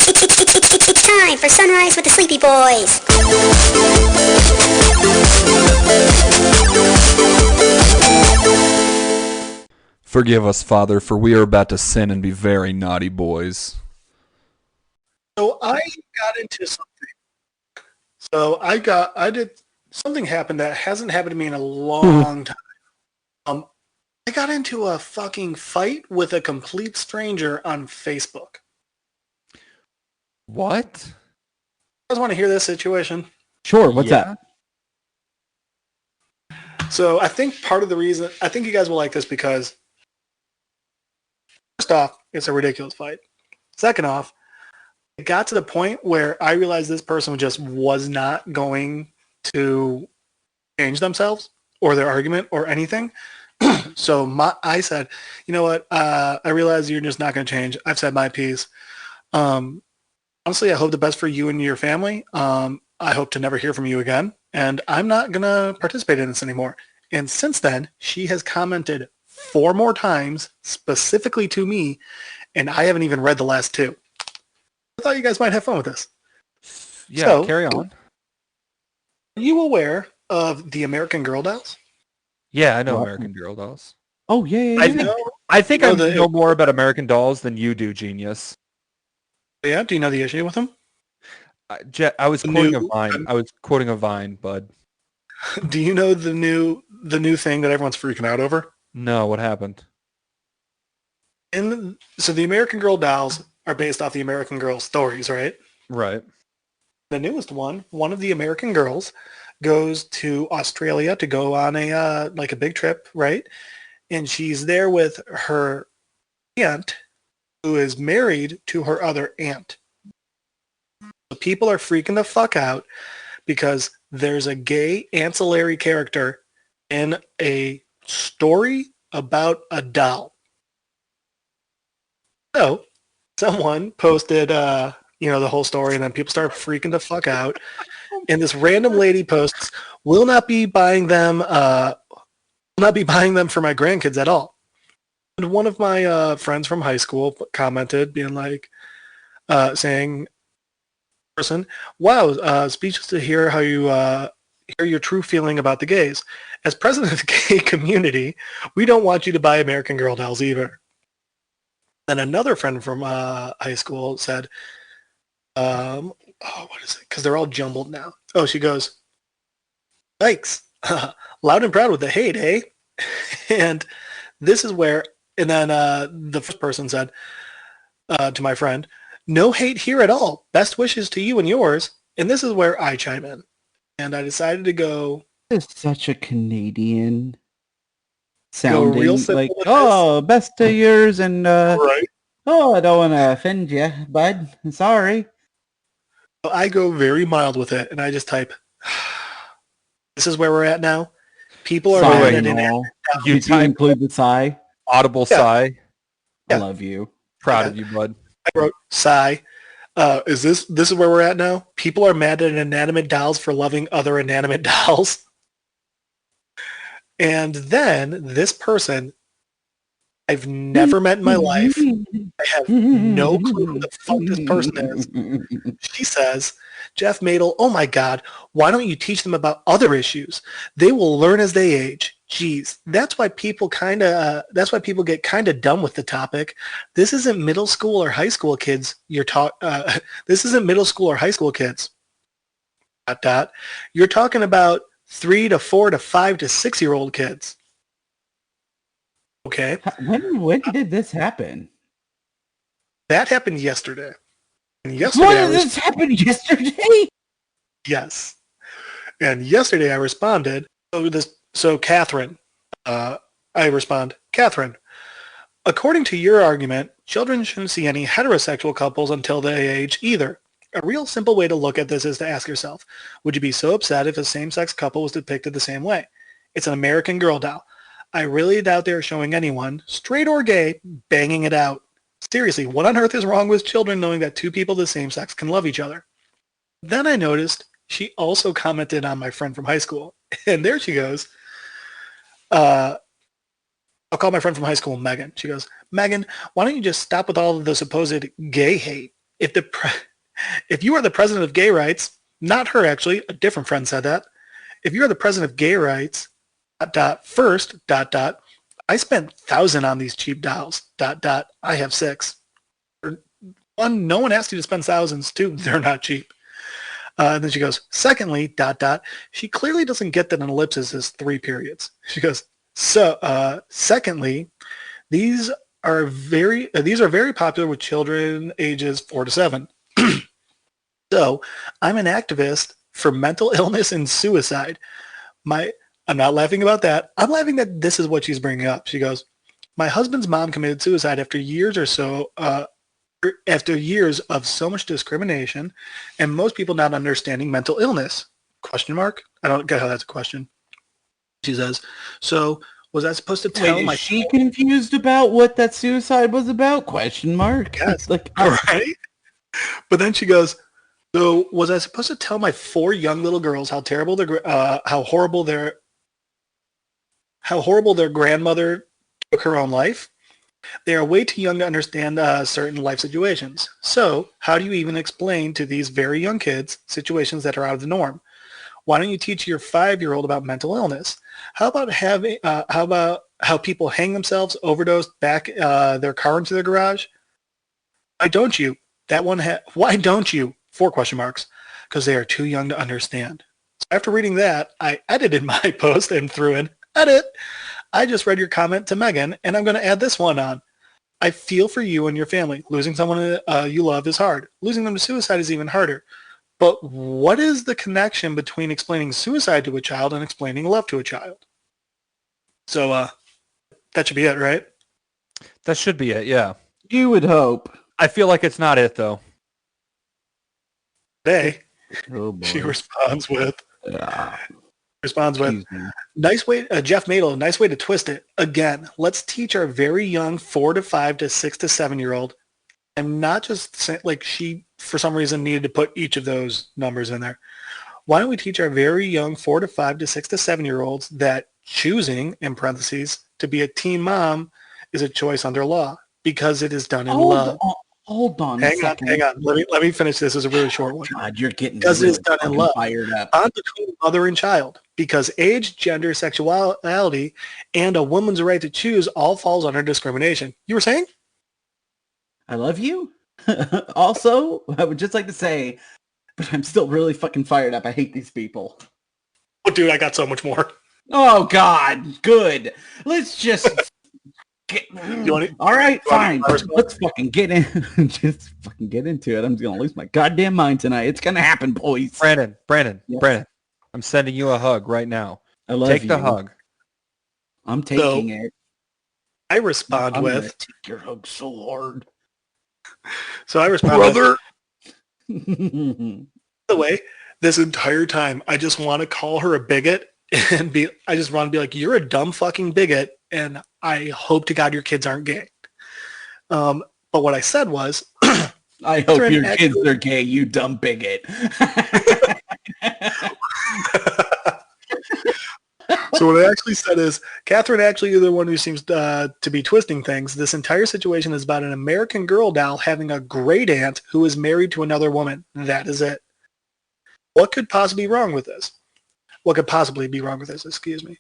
It's time for Sunrise with the Sleepy Boys. Forgive us, Father, for we are about to sin and be very naughty boys. So I got into something. Something happened that hasn't happened to me in a long time. I got into a fucking fight with a complete stranger on Facebook. What? You guys want to hear this situation? Sure, what's that? So I think part of the reason, I think you guys will like this because first off, it's a ridiculous fight. Second off, it got to the point where I realized this person just was not going to change themselves or their argument or anything. So I said, you know what? I realize you're just not going to change. I've said my piece. Honestly, I hope the best for you and your family. I hope to never hear from you again. And I'm not going to participate in this anymore. And since then, she has commented 4 more times specifically to me, and I haven't even read the last 2. I thought you guys might have fun with this. Yeah, So, carry on. Are you aware of the American Girl dolls? Yeah, I know What? American Girl dolls. Oh, yeah. I think know I the- know more about American dolls than you do, genius. Yeah, do you know the issue with them? I was The quoting a new- Vine. I was quoting a Vine, bud. Do you know the new thing that everyone's freaking out over? No, what happened? So the American Girl dolls are based off the American Girl stories, right? Right. The newest one of the American girls goes to Australia to go on a like a big trip, right? And she's there with her aunt who is married to her other aunt. So people are freaking the fuck out because there's a gay ancillary character in a story about a doll. So someone posted the whole story, and then people start freaking the fuck out. And this random lady posts, will not be buying them for my grandkids at all. And one of my friends from high school commented, being like, saying, person, wow, speechless to hear how you hear your true feeling about the gays. As president of the gay community, we don't want you to buy American Girl dolls either. Then another friend from high school said, what is it? Because they're all jumbled now. Oh, she goes, yikes, loud and proud with the hate, eh? And this is where, and then the first person said to my friend, no hate here at all. Best wishes to you and yours. And this is where I chime in. And I decided to go. It's such a Canadian Go sounding, real simple like, with oh, best to yours, and, Right. oh, I don't want to offend you, bud. I'm sorry. I go very mild with it, and I just type, this is where we're at now. People are Sigh mad and at it. all. You Did you type include the sigh? audible Yeah. sigh. I Yeah. love you. Proud Yeah. of you, bud. I wrote, sigh. Is this is where we're at now? People are mad at inanimate dolls for loving other inanimate dolls. And then this person I've never met in my life. I have no clue who the fuck this person is. She says, Jeff Madel, oh my God, why don't you teach them about other issues? They will learn as they age. Jeez, that's why people get kind of dumb with the topic. This isn't middle school or high school kids. This isn't middle school or high school kids. ... You're talking about 3 to 4 to 5 to 6-year-old kids. Okay, When did this happen? that happened yesterday. And What yesterday, did this happen yesterday? yes. And yesterday I responded. So Catherine, I respond, Catherine, according to your argument, children shouldn't see any heterosexual couples until they age either. A real simple way to look at this is to ask yourself, would you be so upset if a same-sex couple was depicted the same way? It's an American Girl doll. I really doubt they're showing anyone, straight or gay, banging it out. Seriously, what on earth is wrong with children knowing that 2 people of the same sex can love each other? Then I noticed she also commented on my friend from high school. And there she goes. I'll call my friend from high school Megan. She goes, Megan, why don't you just stop with all of the supposed gay hate? if you are the president of gay rights, not her actually, a different friend said that. If you are the president of gay rights, first, I spent 1,000 on these cheap dolls, I have 6. One, no one asked you to spend thousands. Two, they're not cheap. And then she goes, secondly, she clearly doesn't get that an ellipsis is 3 periods. She goes, secondly, these are very popular with children ages 4 to 7. So I'm an activist for mental illness and suicide. I'm not laughing about that. I'm laughing that this is what she's bringing up. She goes, my husband's mom committed suicide after years of so much discrimination and most people not understanding mental illness. Question mark? I don't get how that's a question. She says, so was I supposed to tell Wait, is she confused about what that suicide was about? Question mark? Yes. Like, right? But then she goes, so was I supposed to tell my 4 young little girls how terrible how horrible their grandmother took her own life? They are way too young to understand certain life situations. So how do you even explain to these very young kids situations that are out of the norm? Why don't you teach your 5-year-old about mental illness? How about how people hang themselves, overdose, back their car into their garage? Why don't you? Why don't you? 4 question marks. Because they are too young to understand. So after reading that, I edited my post and threw in, edit. I just read your comment to Megan, and I'm going to add this one on. I feel for you and your family. Losing someone you love is hard. Losing them to suicide is even harder. But what is the connection between explaining suicide to a child and explaining love to a child? So that should be it, right? That should be it, yeah. you would hope. I feel like it's not it, though. Today, Oh boy. she responds with, Excuse me. nice way, Jeff Madel, nice way to twist it. Again, let's teach our very young 4 to 5 to 6 to 7-year-old. I'm not just saying, like, she, for some reason, needed to put each of those numbers in there. Why don't we teach our very young 4 to 5 to 6 to 7-year-olds that choosing, in parentheses, to be a teen mom is a choice under law because it is done in love. Hold on a Hang second. on. Let me finish this. It's a really short one. God, you're getting Because really it's done in fucking love. fired up. Bond between mother and child. Because age, gender, sexuality, and a woman's right to choose all falls under discrimination. You were saying? I love you. Also, I would just like to say, but I'm still really fucking fired up. I hate these people. Oh, dude, I got so much more. Oh God, good. Let's just get. All right, fine. Let's fucking get in. Just fucking get into it. I'm gonna lose my goddamn mind tonight. It's gonna happen, boys. Brandon, Yes. Brandon, I'm sending you a hug right now. I love Take you. the hug. I'm taking it. I respond I'm with, gonna take your hug so hard. so I respond with, Brother. by the way, this entire time, I just want to call her a bigot and I just want to be like, you're a dumb fucking bigot, and I hope to God your kids aren't gay. But what I said was, I hope Catherine your actually- kids are gay, you dumb bigot. so what I actually said is, Catherine actually is the one who seems to be twisting things. This entire situation is about an American Girl doll having a great aunt who is married to another woman. That is it. What could possibly be wrong with this? Excuse me.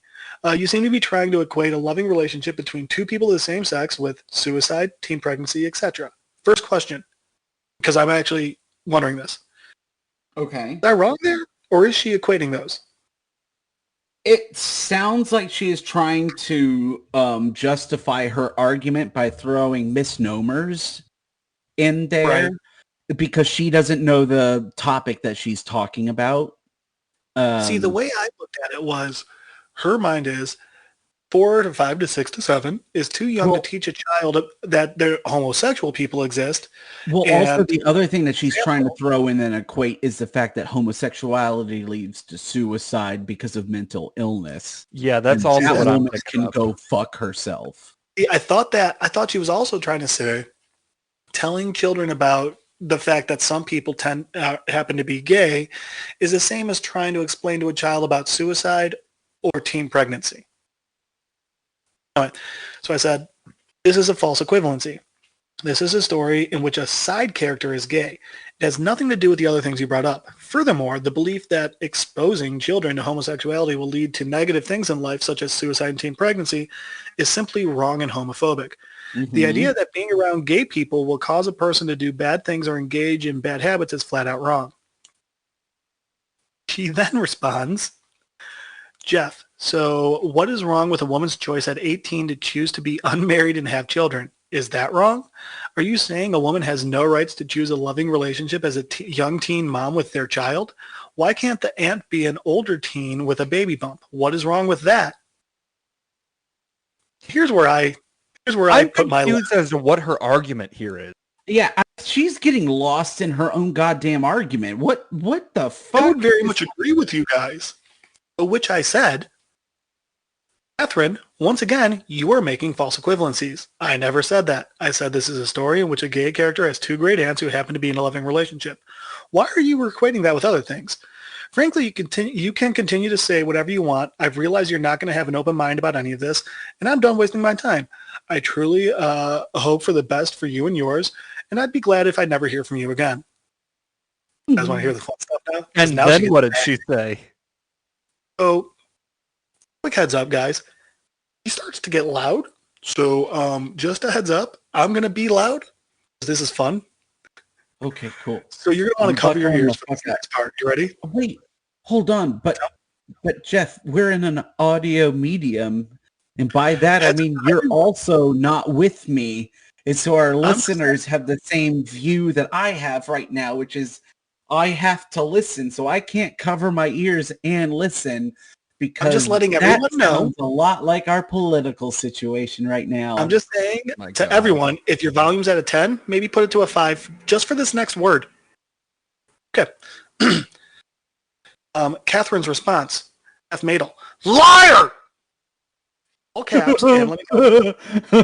You seem to be trying to equate a loving relationship between 2 people of the same sex with suicide, teen pregnancy, etc. First question, because I'm actually wondering this. Okay. Is I wrong there? Or is she equating those? It sounds like she is trying to justify her argument by throwing misnomers in there because she doesn't know the topic that she's talking about. See, the way I looked at it was, her mind is 4 to 5 to 6 to 7 is too young to teach a child that there homosexual people exist. Well, and- also the other thing that she's trying to throw in and equate is the fact that homosexuality leads to suicide because of mental illness. Yeah, that's And also that what I'm woman picking can up. go fuck herself. I thought she was also trying to say, telling children about the fact that some people happen to be gay is the same as trying to explain to a child about suicide or teen pregnancy. All right. So I said, this is a false equivalency. This is a story in which a side character is gay. It has nothing to do with the other things you brought up. Furthermore, the belief that exposing children to homosexuality will lead to negative things in life, such as suicide and teen pregnancy, is simply wrong and homophobic. The idea that being around gay people will cause a person to do bad things or engage in bad habits is flat out wrong. She then responds, Jeff, so what is wrong with a woman's choice at 18 to choose to be unmarried and have children? Is that wrong? Are you saying a woman has no rights to choose a loving relationship as a young teen mom with their child? Why can't the aunt be an older teen with a baby bump? What is wrong with that? Here's where I put my confused as to what her argument here is. Yeah, she's getting lost in her own goddamn argument. What the fuck? I would very much agree with you guys. To which I said, Catherine, once again, you are making false equivalencies. I never said that. I said this is a story in which a gay character has two great aunts who happen to be in a loving relationship. Why are you equating that with other things? Frankly, you can continue to say whatever you want. I've realized you're not going to have an open mind about any of this, and I'm done wasting my time. I truly hope for the best for you and yours, and I'd be glad if I never hear from you again. You guys want to hear the fun stuff now? And now then what did she say? So, quick heads up, guys. He starts to get loud. So, just a heads up. I'm going to be loud. This is fun. Okay, cool. So you're going to want to cover your ears for this next part. You ready? Wait, hold on. But Jeff, we're in an audio medium. And by that, I mean, you're also not with me. And so our listeners have the same view that I have right now, which is I have to listen. So I can't cover my ears and listen because I'm just letting everyone know. Sounds a lot like our political situation right now. I'm just saying to everyone, if your volume's at a 10, maybe put it to a 5 just for this next word. Okay. Catherine's response. F. Madel. Liar! All caps. And let me go.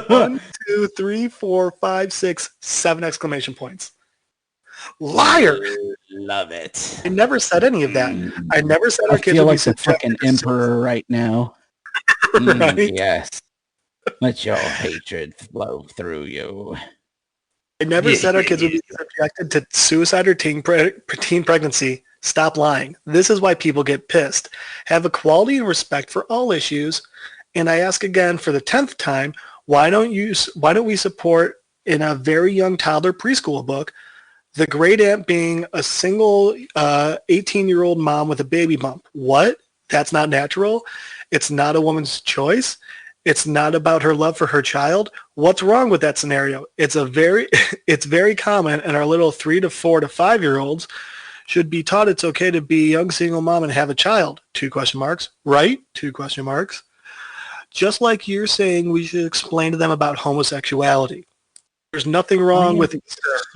1, 2, 3, 4, 5, 6, 7 exclamation points. Liar! Love it. I never said any of that. I never said our kids feel would like be the fucking emperor right now. Right? Yes. Let your hatred flow through you. I never said our kids would be subjected to suicide or teen pregnancy. Stop lying. This is why people get pissed. Have equality and respect for all issues. And I ask again for the 10th time, why don't we support in a very young toddler preschool book the great aunt being a single 18-year-old mom with a baby bump? What? That's not natural? It's not a woman's choice? It's not about her love for her child? What's wrong with that scenario? It's very common, and our little 3 to 4 to 5-year-olds should be taught it's okay to be a young single mom and have a child. 2 question marks. Right? 2 question marks. Just like you're saying we should explain to them about homosexuality. There's nothing wrong with it.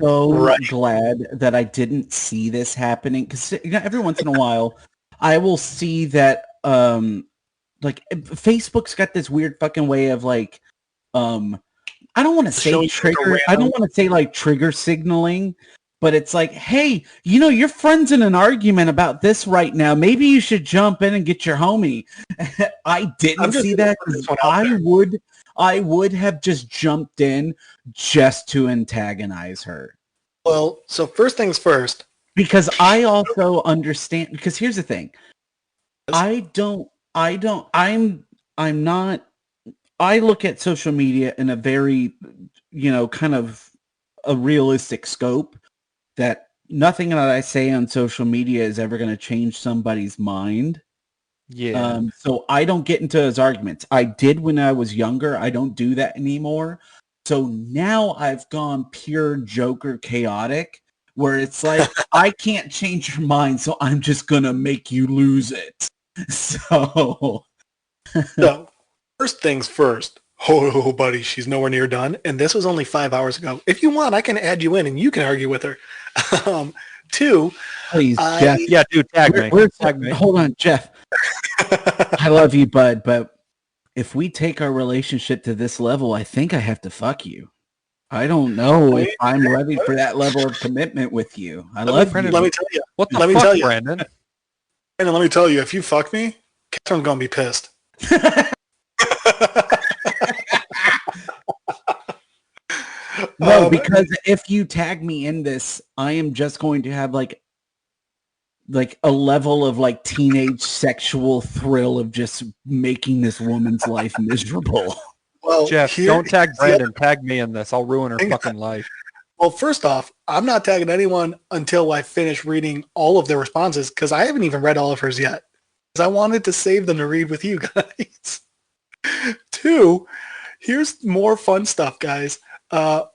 So glad that I didn't see this happening because every once in a while I will see that like Facebook's got this weird fucking way of like I don't want to say trigger. I don't want to say like trigger signaling, but it's like, hey, your friend's in an argument about this right now. Maybe you should jump in and get your homie. I didn't see that. I would have just jumped in just to antagonize her. Well, so first things first. Because I also understand, because here's the thing. I look at social media in a very, kind of a realistic scope that nothing that I say on social media is ever going to change somebody's mind. Yeah. So I don't get into those arguments. I did when I was younger. I don't do that anymore. So now I've gone pure Joker chaotic, where it's like, I can't change your mind, so I'm just going to make you lose it. So first things first. Oh, buddy, she's nowhere near done. And this was only 5 hours ago. If you want, I can add you in and you can argue with her. 2, please, Jeff. Yeah, dude, tag me. Hold on, Jeff. I love you, bud, but if we take our relationship to this level, I think I have to fuck you. I don't know if I'm ready for that level of commitment with you. Let me tell you. What the fuck, Brandon? Brandon, let me tell you, if you fuck me, Catherine's going to be pissed. No, because if you tag me in this, I am just going to have like a level of like teenage sexual thrill of just making this woman's life miserable. Well, Jeff, don't tag Brandon. Tag me in this. I'll ruin her fucking life. Well, first off, I'm not tagging anyone until I finish reading all of their responses because I haven't even read all of hers yet. Because I wanted to save them to read with you guys. 2, here's more fun stuff, guys. Oh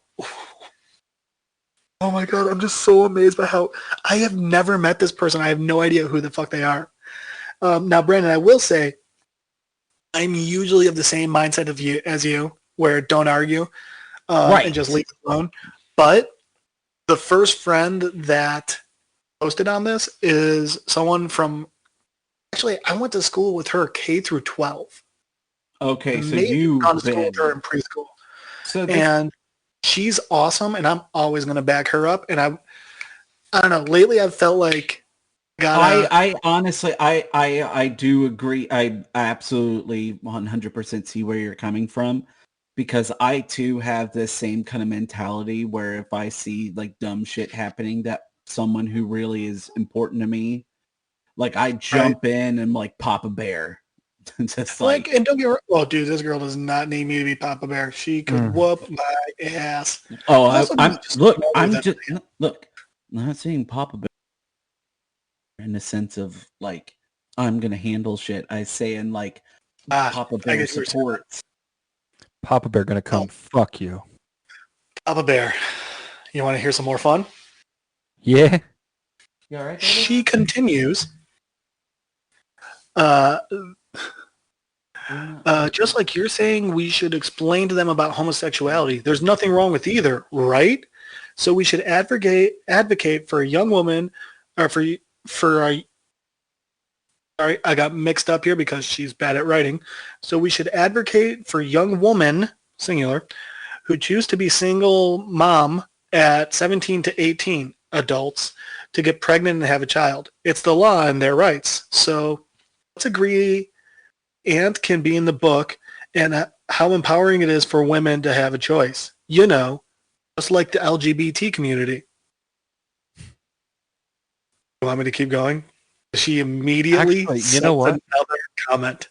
my god, I'm just so amazed by how I have never met this person. I have no idea who the fuck they are. Now, Brandon, I will say I'm usually of the same mindset of you as you, where don't argue and just leave it alone. But the first friend that posted on this is someone from. Actually, I went to school with her K through 12. Okay, so maybe you've gone to school been with her in preschool. so And she's awesome, and I'm always going to back her up. And I don't know. Lately, I've felt like I honestly I do agree. I absolutely 100% see where you're coming from, because I too have this same kind of mentality where if I see like dumb shit happening that someone who really is important to me, like I jump in and like Papa Bear. Just like, and don't get wrong. Oh, dude, this girl does not need me to be Papa Bear. She could whoop my ass. Oh, I'm not saying Papa Bear in the sense of like I'm gonna handle shit. I say in like Papa Bear supports. Papa Bear gonna come fuck you. Papa Bear. You want to hear some more fun? Yeah. You all right, she continues. Just like you're saying, we should explain to them about homosexuality. There's nothing wrong with either, right? So we should advocate for a young woman, or for a. Sorry, I got mixed up here because she's bad at writing. So we should advocate for young women, singular, who choose to be single mom at 17 to 18 adults to get pregnant and have a child. It's the law and their rights. So let's agree and can be in the book, and how empowering it is for women to have a choice. You know, just like the LGBT community. You want me to keep going? She immediately you know what? Another comment.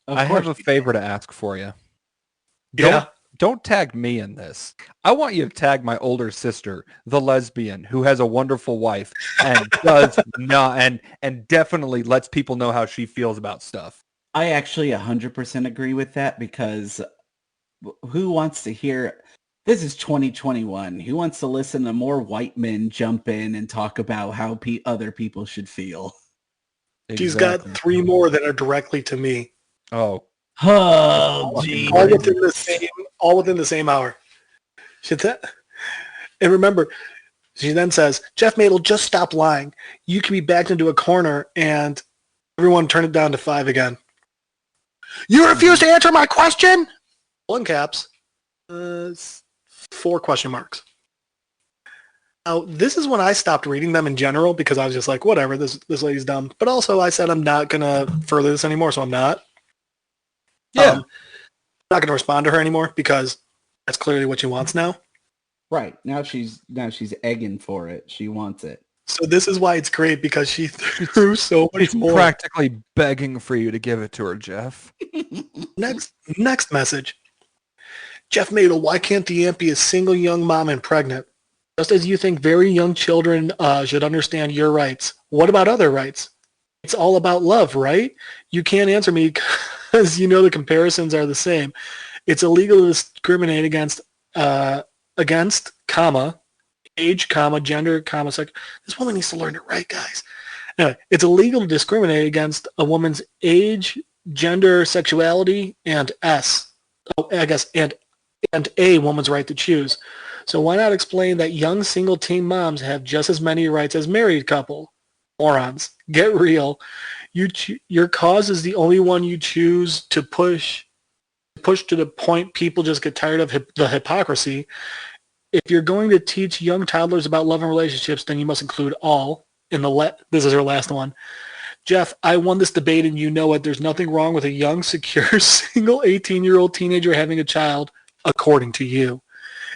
I have a favor to ask for you. Don't tag me in this. I want you to tag my older sister, the lesbian, who has a wonderful wife and does not and definitely lets people know how she feels about stuff. I actually 100% agree with that, because who wants to hear? This is 2021. Who wants to listen to more white men jump in and talk about how other people should feel? Exactly. She's got 3 more that are directly to me. Oh, geez. All within the same hour. And remember, she then says, Jeff Madel, just stop lying. You can be backed into a corner and everyone turn it down to 5 again. You refuse to answer my question? All in caps. 4 question marks. Now, this is when I stopped reading them in general, because I was just like, whatever, this lady's dumb. But also I said I'm not going to further this anymore, so I'm not. Yeah. I'm not going to respond to her anymore, because that's clearly what she wants now. Right. Now she's egging for it. She wants it. So this is why it's great, because she threw so much more. Practically begging for you to give it to her, Jeff. Next message. Jeff Madel, why can't the aunt be a single young mom and pregnant? Just as you think very young children should understand your rights. What about other rights? It's all about love, right? You can't answer me because you know the comparisons are the same. It's illegal to discriminate against, age, gender, sex. This woman needs to learn it right, guys. Anyway, it's illegal to discriminate against a woman's age, gender, sexuality, and and a woman's right to choose. So why not explain that young single teen moms have just as many rights as married couple? Morons. Get real. Your cause is the only one you choose to push to the point people just get tired of the hypocrisy. If you're going to teach young toddlers about love and relationships, then you must include all. This is her last one. Jeff, I won this debate and you know it. There's nothing wrong with a young, secure, single 18-year-old teenager having a child, according to you.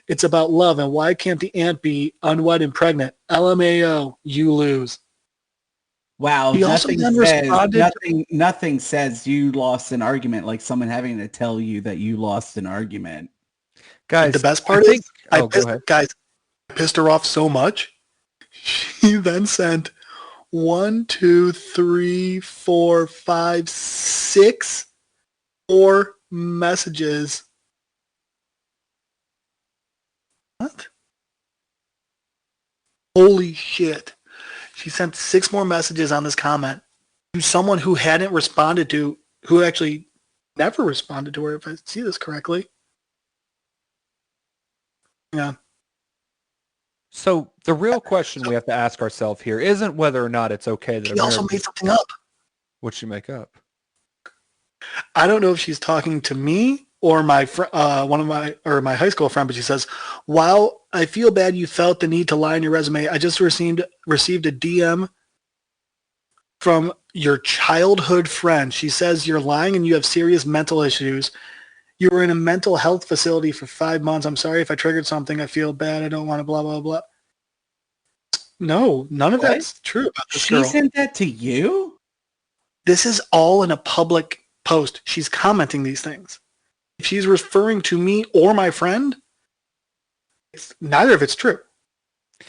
It's about love, and why can't the aunt be unwed and pregnant? LMAO, you lose. Wow, He also nothing then says responded. nothing says you lost an argument like someone having to tell you that you lost an argument. Guys, The best part I think, is, I oh, go ahead. pissed her off so much. She then sent 1, 2, 3, 4, 5, 6 more messages. What? Holy shit. She sent 6 more messages on this comment to someone who hadn't responded to, who actually never responded to her, if I see this correctly. Yeah. So the real question we have to ask ourselves here isn't whether or not it's okay that She also Americans... made something up. What'd she make up? I don't know if she's talking to me or my my high school friend, but she says, "Wow, I feel bad you felt the need to lie in your resume. I just received a DM from your childhood friend. She says you're lying and you have serious mental issues. You were in a mental health facility for 5 months. I'm sorry if I triggered something. I feel bad. I don't want to blah, blah, blah." No, none of that's true about this She girl. sent that to you? This is all in a public post. She's commenting these things. If she's referring to me or my friend, neither of it's true.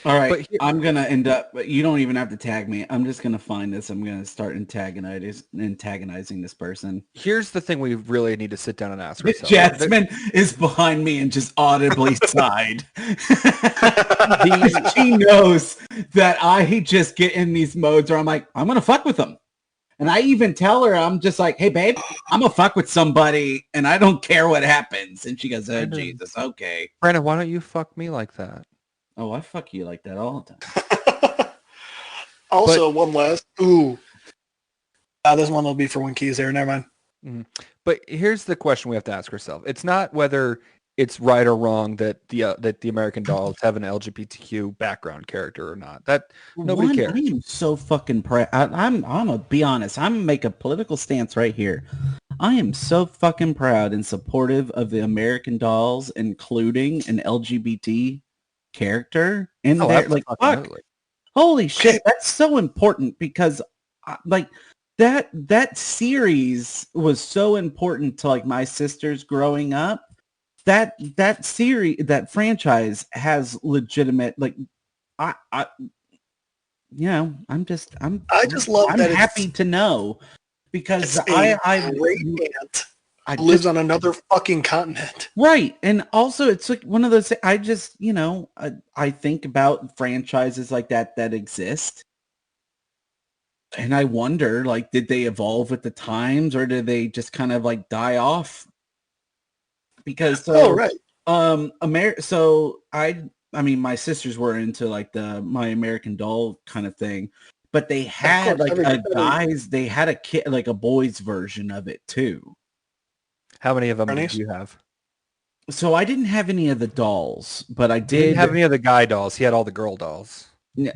All right, I'm going to end up, but you don't even have to tag me. I'm just going to find this. I'm going to start antagonizing this person. Here's the thing we really need to sit down and ask ourselves. Jasmine is behind me and just audibly sighed. She knows that I just get in these modes where I'm like, I'm going to fuck with them. And I even tell her, I'm just like, hey, babe, I'm going to fuck with somebody and I don't care what happens. And she goes, oh, Jesus, okay. Brandon, why don't you fuck me like that? Oh, I fuck you like that all the time. Also, one last. Ooh. This one will be for when Key's there. Never mind. But here's the question we have to ask ourselves. It's not whether it's right or wrong that the American Dolls have an LGBTQ background character or not. That nobody cares. I am so fucking proud. I'm gonna be honest. I'm gonna make a political stance right here. I am so fucking proud and supportive of the American Dolls, including an LGBT character in there. Like, fuck, holy shit, that's so important because, like, that series was so important to like my sisters growing up. That series, that franchise has legitimate, like, I'm just love I'm that happy to know because I lives on another fucking continent. Right. And also it's like one of those, I just, I think about franchises like that exist. And I wonder, like, did they evolve with the times or did they just kind of like die off? Because I mean, my sisters were into like my American Doll kind of thing, but they had they had a kid, like a boys version of it too. How many of them did you have? So I didn't have any of the dolls, but I did. He didn't have any of the guy dolls. He had all the girl dolls.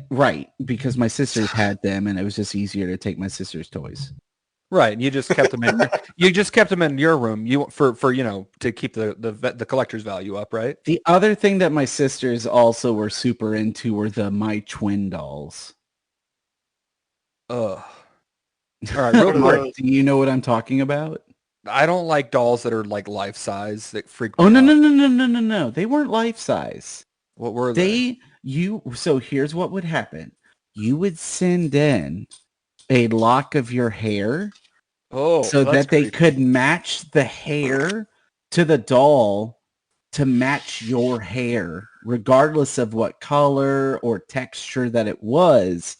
Right, because my sisters had them, and it was just easier to take my sisters' toys. Right, you just kept them in. You just kept them in your room. You for to keep the collector's value up, right? The other thing that my sisters also were super into were the My Twin dolls. Ugh. All right, real quick. Do you know what I'm talking about? I don't like dolls that are like life size. That freak me out. No. They weren't life size. What were they? So here's what would happen. You would send in a lock of your hair so that they could match the hair to the doll to match your hair, regardless of what color or texture that it was.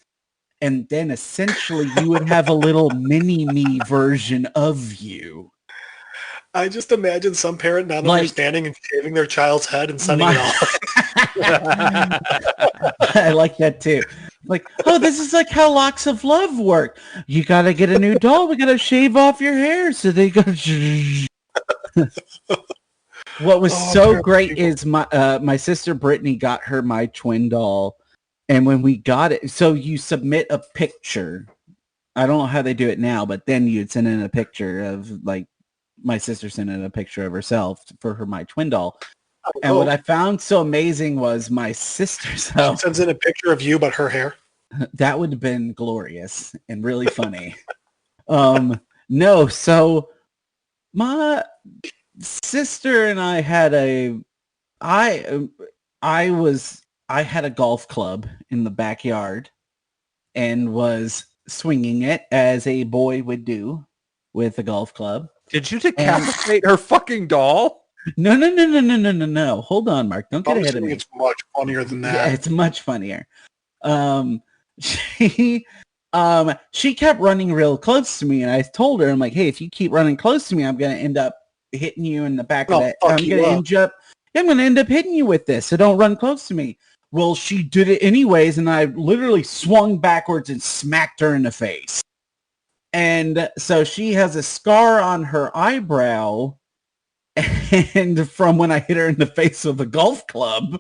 And then essentially you would have a little mini-me version of you. I just imagine some parent not understanding and shaving their child's head and sending it off. I like that too. Like, oh, this is like how Locks of Love work. You got to get a new doll. We got to shave off your hair. So they go. What was so great is my sister Brittany got her My Twin doll. And when we got it, so you submit a picture. I don't know how they do it now, but then you'd send in a picture of like my sister sent in a picture of herself for her My Twin doll. And what I found so amazing was my sister's She house. sends in a picture of you, but her hair. That would have been glorious and really funny. No, so my sister and I had I had a golf club in the backyard and was swinging it as a boy would do with a golf club. Did you decapitate her fucking doll? No. Hold on, Mark. Don't get ahead of me. It's much funnier than that. Yeah, it's much funnier. She kept running real close to me, and I told her, I'm like, hey, if you keep running close to me, I'm gonna end up hitting you in the back of that. I'm gonna end up hitting you with this, so don't run close to me. Well, she did it anyways, and I literally swung backwards and smacked her in the face. And so she has a scar on her eyebrow and from when I hit her in the face with a golf club,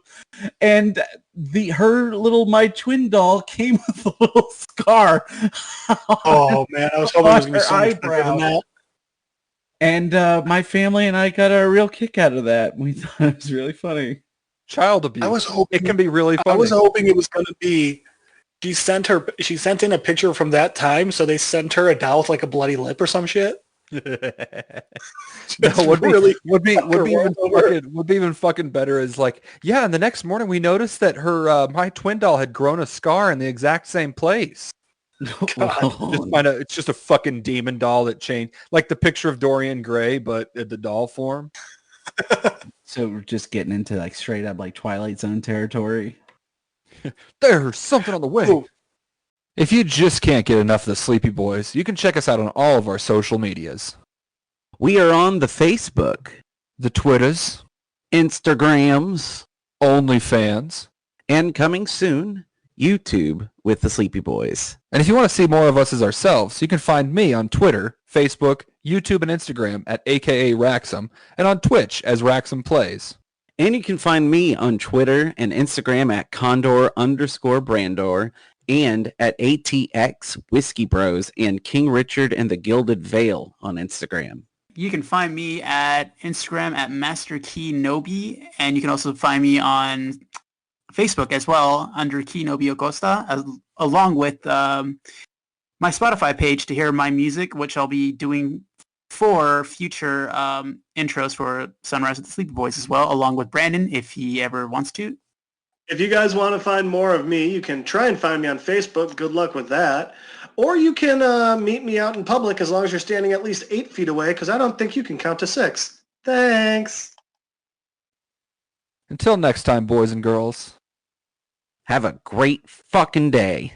and my twin doll came with a little scar. Oh man, I was hoping it was gonna be so much better than that. And my family and I got a real kick out of that. We thought it was really funny. Child abuse. I was hoping it can be really funny. I was hoping it was going to be. She sent in a picture from that time, so they sent her a doll with like a bloody lip or some shit. Would be even fucking better is like, yeah, and the next morning we noticed that her my twin doll had grown a scar in the exact same place. It's just a fucking demon doll that changed, like the picture of Dorian Gray, but in the doll form. So we're just getting into like straight up like Twilight Zone territory. There's something on the way. Ooh. If you just can't get enough of the Sleepy Boys, you can check us out on all of our social medias. We are on the Facebook, The Twitters, Instagrams, OnlyFans, and coming soon, YouTube with the Sleepy Boys. and if you want to see more of us as ourselves, you can find me on Twitter, Facebook, YouTube, and Instagram at AKA Raxum, and on Twitch as Raxum Plays. And you can find me on Twitter and Instagram at Condor_Brandor and at ATX Whiskey Bros and King Richard and the Gilded Veil on Instagram. You can find me at Instagram at Master Key Nobi, and you can also find me on Facebook as well under Key Nobi Acosta, along with my Spotify page to hear my music, which I'll be doing for future intros for Sunrise with the Sleepy Boys as well, along with Brandon if he ever wants to. If you guys want to find more of me, you can try and find me on Facebook. Good luck with that. Or you can meet me out in public as long as you're standing at least 8 feet away, because I don't think you can count to 6. Thanks. Until next time, boys and girls. Have a great fucking day.